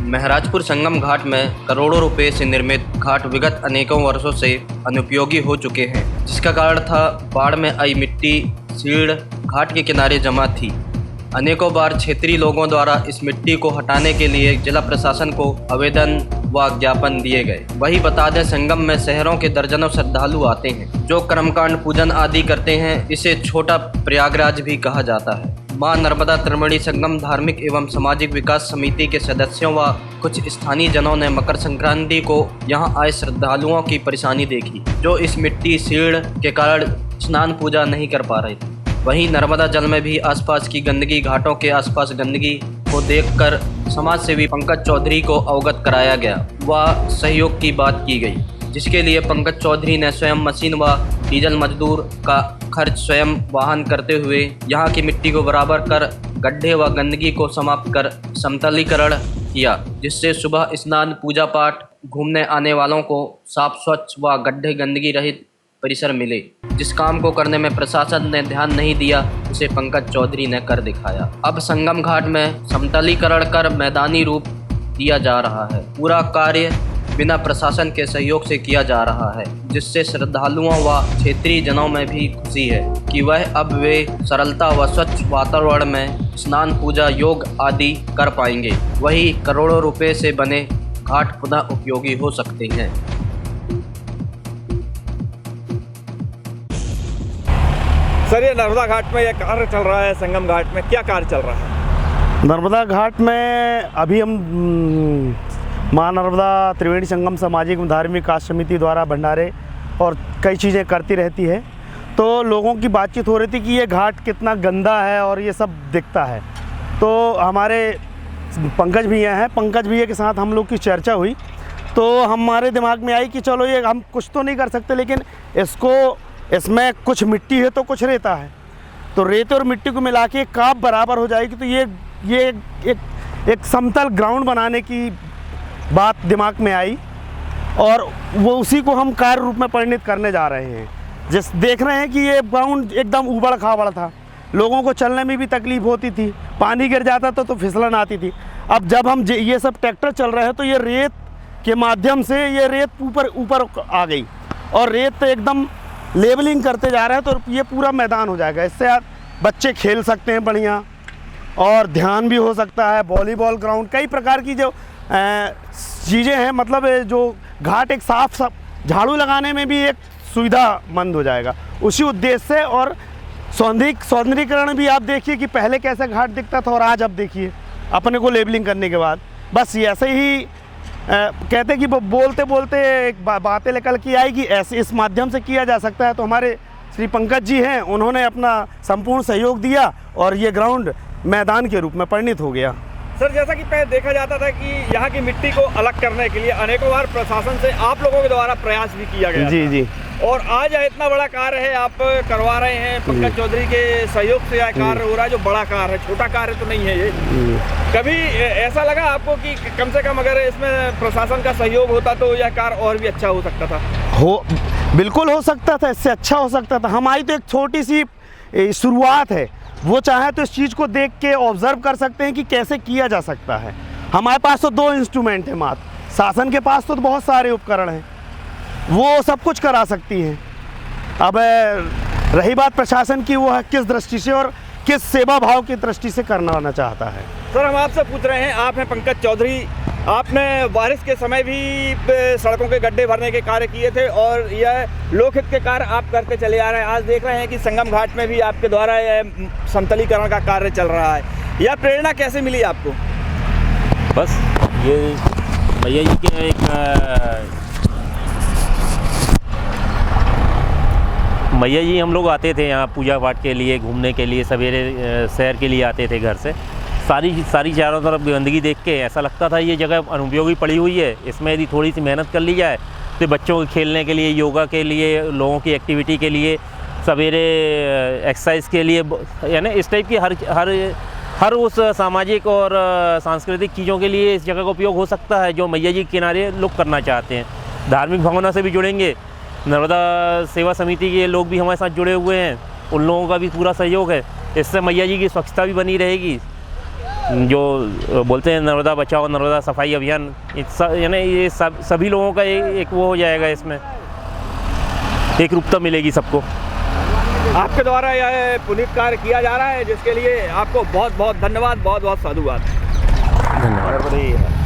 महराजपुर संगम घाट में करोड़ों रुपए से निर्मित घाट विगत अनेकों वर्षों से अनुपयोगी हो चुके हैं, जिसका कारण था बाढ़ में आई मिट्टी सीड़ घाट के किनारे जमा थी। अनेकों बार क्षेत्रीय लोगों द्वारा इस मिट्टी को हटाने के लिए जिला प्रशासन को आवेदन व ज्ञापन दिए गए। वही बता दें, संगम में शहरों के दर्जनों श्रद्धालु आते हैं जो कर्मकांड पूजन आदि करते हैं। इसे छोटा प्रयागराज भी कहा जाता है। मां नर्मदा त्रिवेणी संगम धार्मिक एवं सामाजिक विकास समिति के सदस्यों व कुछ स्थानीय जनों ने मकर संक्रांति को यहां आए श्रद्धालुओं की परेशानी देखी, जो इस मिट्टी सीड़ के कारण स्नान पूजा नहीं कर पा रहे थे। वहीं नर्मदा जल में भी आसपास की गंदगी, घाटों के आसपास गंदगी को देखकर समाज सेवी पंकज चौधरी को अवगत कराया गया व सहयोग की बात की गई, जिसके लिए पंकज चौधरी ने स्वयं मशीन व डीजल मजदूर का खर्च स्वयं वाहन करते हुए यहाँ की मिट्टी को बराबर कर गड्ढे व गंदगी को समाप्त कर समतलीकरण किया, जिससे सुबह स्नान पूजा पाठ घूमने आने वालों को साफ स्वच्छ व गड्ढे गंदगी रहित परिसर मिले। जिस काम को करने में प्रशासन ने ध्यान नहीं दिया, उसे पंकज चौधरी ने कर दिखाया। अब संगम घाट में समतलीकरण कर मैदानी रूप दिया जा रहा है। पूरा कार्य बिना प्रशासन के सहयोग से किया जा रहा है, जिससे श्रद्धालुओं व क्षेत्रीय जनों में भी खुशी है कि वह अब वे सरलता व स्वच्छ वातावरण में स्नान पूजा योग आदि कर पाएंगे। वही करोड़ों रुपए से बने घाट पुनः उपयोगी हो सकते हैं। सर, ये नर्मदा घाट में यह कार्य चल रहा है, संगम घाट में क्या कार्य चल रहा है? नर्मदा घाट में अभी हम मां नर्मदा त्रिवेणी संगम सामाजिक एवं धार्मिक विकास समिति द्वारा भंडारे और कई चीज़ें करती रहती है, तो लोगों की बातचीत हो रही थी कि ये घाट कितना गंदा है और ये सब दिखता है। तो हमारे पंकज भैया हैं, पंकज भैया के साथ हम लोग की चर्चा हुई, तो हमारे दिमाग में आई कि चलो ये हम कुछ तो नहीं कर सकते, लेकिन इसमें कुछ मिट्टी है तो कुछ रेता है, तो रेत और मिट्टी को मिला के काप बराबर हो जाएगी, तो ये एक समतल ग्राउंड बनाने की बात दिमाग में आई और वो उसी को हम कार्य रूप में परिणित करने जा रहे हैं। जिस देख रहे हैं कि ये ग्राउंड एकदम उबड़ खाबड़ था, लोगों को चलने में भी तकलीफ होती थी, पानी गिर जाता तो फिसलन आती थी। अब जब हम ये सब ट्रैक्टर चल रहे हैं तो ये रेत के माध्यम से ये रेत ऊपर आ गई और रेत एकदम लेवलिंग करते जा रहे हैं, तो ये पूरा मैदान हो जाएगा। इससे बच्चे खेल सकते हैं बढ़िया और ध्यान भी हो सकता है। वॉलीबॉल ग्राउंड, कई प्रकार की जो चीज़ें हैं, मतलब जो घाट एक साफ झाड़ू लगाने में भी एक सुविधामंद हो जाएगा उसी उद्देश्य से। और सौंदर्यीकरण भी आप देखिए कि पहले कैसे घाट दिखता था और आज अब देखिए अपने को लेबलिंग करने के बाद। बस ऐसे ही कहते कि बोलते बोलते एक बातें निकल के आई कि ऐसे इस माध्यम से किया जा सकता है। तो हमारे श्री पंकज जी हैं, उन्होंने अपना संपूर्ण सहयोग दिया और ये ग्राउंड मैदान के रूप में परिणित हो गया। सर, जैसा कि पहले देखा जाता था कि यहाँ की मिट्टी को अलग करने के लिए अनेकों बार प्रशासन से आप लोगों के द्वारा प्रयास भी किया गया जी था। जी, और आज इतना बड़ा कार्य है, आप करवा रहे हैं, पंकज चौधरी के सहयोग से यह कार्य हो रहा है, जो बड़ा कार्य है, छोटा कार्य तो नहीं है ये। कभी ऐसा लगा आपको कि कम से कम अगर इसमें प्रशासन का सहयोग होता तो यह कार्य और भी अच्छा हो सकता था? बिल्कुल हो सकता था, इससे अच्छा हो सकता था। हमारी तो एक छोटी सी शुरुआत है, वो चाहे तो इस चीज़ को देख के ऑब्जर्व कर सकते हैं कि कैसे किया जा सकता है। हमारे पास तो 2 इंस्ट्रूमेंट हैं मात्र, शासन के पास तो बहुत सारे उपकरण हैं, वो सब कुछ करा सकती हैं। अब रही बात प्रशासन की, वो किस दृष्टि से और किस सेवा भाव की दृष्टि से करना चाहता है। सर, हम आपसे पूछ रहे हैं, आप हैं पंकज चौधरी, आपने बारिश के समय भी सड़कों के गड्ढे भरने के कार्य किए थे और यह लोकहित के कार्य आप करते चले आ रहे हैं। आज देख रहे हैं कि संगम घाट में भी आपके द्वारा यह समतलीकरण का कार्य चल रहा है। यह प्रेरणा कैसे मिली आपको? बस ये भैया जी के भैया जी हम लोग आते थे यहाँ पूजा पाठ के लिए, घूमने के लिए, सवेरे सैर के लिए आते थे घर से। सारी चारों तरफ गंदगी देख के ऐसा लगता था ये जगह अनुपयोगी पड़ी हुई है, इसमें यदि थोड़ी सी मेहनत कर ली जाए तो बच्चों के खेलने के लिए, योगा के लिए, लोगों की एक्टिविटी के लिए, सवेरे एक्सरसाइज के लिए, यानी इस टाइप की हर उस सामाजिक और सांस्कृतिक चीज़ों के लिए इस जगह का उपयोग हो सकता है, जो मैया जी के किनारे लोग करना चाहते हैं। धार्मिक भावना से भी जुड़ेंगे, नर्मदा सेवा समिति के लोग भी हमारे साथ जुड़े हुए हैं, उन लोगों का भी पूरा सहयोग है। इससे मैया जी की स्वच्छता भी बनी रहेगी जो बोलते हैं नर्मदा बचाओ नर्मदा सफाई अभियान, यानी ये सभी लोगों का एक वो हो जाएगा, इसमें एक रूपता मिलेगी सबको। आपके द्वारा यह पुनीत कार्य किया जा रहा है, जिसके लिए आपको बहुत बहुत धन्यवाद, बहुत बहुत साधुवाद। धन्यवाद।